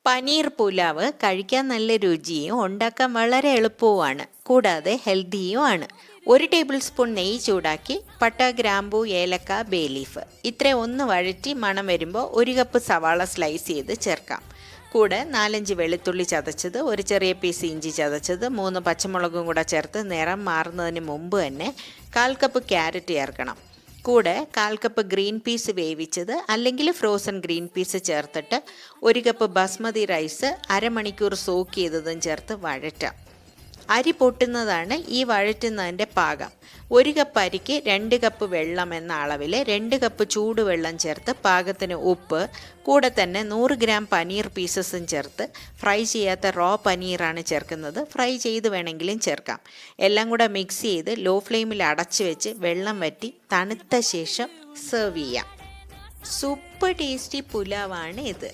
പനീർ പുലാവ് കഴിക്കാൻ നല്ല രുചിയും ഉണ്ടാക്കാൻ വളരെ എളുപ്പവുമാണ്, കൂടാതെ ഹെൽത്തിയുമാണ്. 1 ടേബിൾ സ്പൂൺ നെയ്യ് ചൂടാക്കി പട്ട, ഗ്രാമ്പൂ, ഏലക്ക, ബേ ലീഫ് ഇത്ര ഒന്ന് വഴറ്റി മണം വരുമ്പോൾ 1 കപ്പ് സവാള സ്ലൈസ് ചെയ്ത് ചേർക്കാം. കൂടെ 4-5 വെളുത്തുള്ളി ചതച്ചത്, ഒരു ചെറിയ പീസ് ഇഞ്ചി ചതച്ചത്, 3 പച്ചമുളകും കൂടെ ചേർത്ത് നിറം മാറുന്നതിന് മുമ്പ് തന്നെ 1/4 കപ്പ് ക്യാരറ്റ് ചേർക്കണം. കൂടെ 1/4 കപ്പ് ഗ്രീൻ പീസ് വേവിച്ചത് അല്ലെങ്കിൽ ഫ്രോസൺ ഗ്രീൻ പീസ് ചേർത്തിട്ട് 1 കപ്പ് ബസ്മതി റൈസ് അരമണിക്കൂർ സോക്ക് ചെയ്തതും ചേർത്ത് വഴറ്റാം. അരി പൊട്ടുന്നതാണ് ഈ വഴറ്റുന്നതിൻ്റെ പാകം. 1 കപ്പ് അരിക്ക് 2 കപ്പ് വെള്ളം എന്ന അളവിൽ 2 കപ്പ് ചൂടുവെള്ളം ചേർത്ത് പാകത്തിന് ഉപ്പ്, കൂടെ തന്നെ 100 ഗ്രാം പനീർ പീസസും ചേർത്ത് ഫ്രൈ ചെയ്യാത്ത റോ പനീറാണ് ചേർക്കുന്നത്. ഫ്രൈ ചെയ്ത് വേണമെങ്കിലും ചേർക്കാം. എല്ലാം കൂടെ മിക്സ് ചെയ്ത് ലോ ഫ്ലെയിമിൽ അടച്ചു വെച്ച് വെള്ളം വറ്റി തണുത്ത ശേഷം സെർവ് ചെയ്യാം. സൂപ്പർ ടേസ്റ്റി പുലാവാണ് ഇത്.